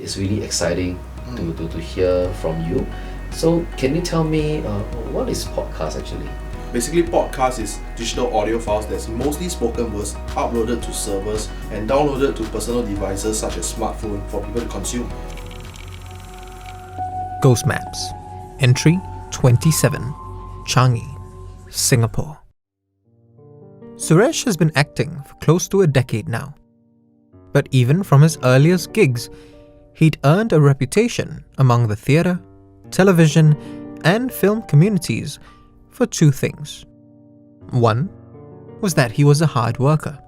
it's really exciting to hear from you. So can you tell me what is podcast actually? Basically, podcast is digital audio files that's mostly spoken words uploaded to servers and downloaded to personal devices such as smartphone for people to consume. Ghost Maps, Entry 27, Changi, Singapore. Suresh has been acting for close to a decade now. But even from his earliest gigs, he'd earned a reputation among the theatre, television, and film communities for two things. One was that he was a hard worker.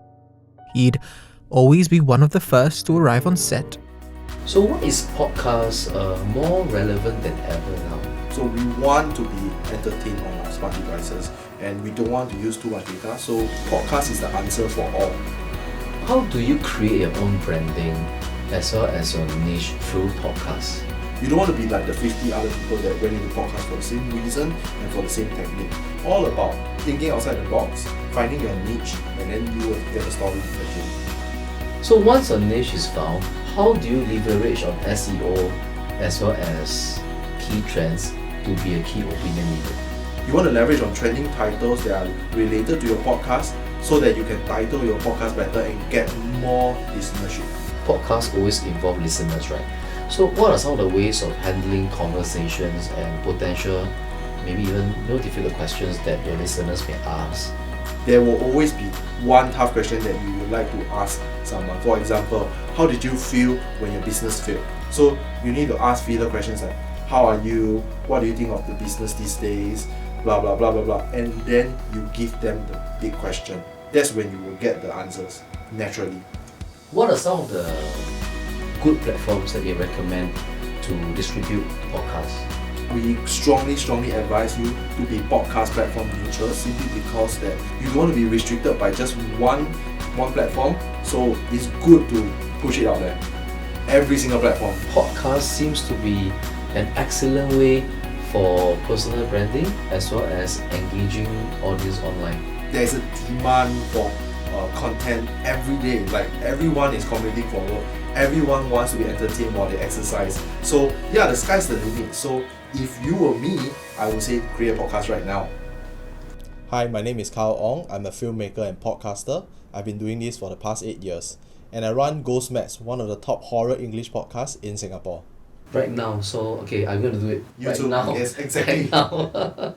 He'd always be one of the first to arrive on set. So what is podcast more relevant than ever now? So we want to be entertained on our smart devices and we don't want to use too much data. So podcast is the answer for all. How do you create your own branding as well as your niche through podcasts? You don't want to be like the 50 other people that went into podcast for the same reason and for the same technique. All about thinking outside the box, finding your niche, and then you will get a story again. So once a niche is found, how do you leverage on SEO as well as key trends to be a key opinion leader? You want to leverage on trending titles that are related to your podcast so that you can title your podcast better and get more listenership. Podcasts always involve listeners, right? So what are some of the ways of handling conversations and potential, maybe even difficult questions that your listeners may ask? There will always be one tough question that you would like to ask someone. For example, how did you feel when your business failed? So you need to ask filler questions like, how are you? What do you think of the business these days? Blah, blah, blah, blah, blah. And then you give them the big question. That's when you will get the answers, naturally. What are some of the good platforms that you recommend to distribute podcasts? We strongly advise you to be podcast platform neutral simply because that you don't want to be restricted by just one platform. So it's good to push it out there. Every single platform. Podcast seems to be an excellent way for personal branding as well as engaging audience online. There's a demand for content every day. Like everyone is commuting for work. Everyone wants to be entertained while they exercise. So yeah, the sky's the limit. So if you were me, I would say create a podcast right now. Hi, my name is Kyle Ong. I'm a filmmaker and podcaster. I've been doing this for the past 8 years. And I run Ghost Maps, one of the top horror English podcasts in Singapore. Right now, so okay, I'm going to do it You right too. now. Yes, exactly. Right now.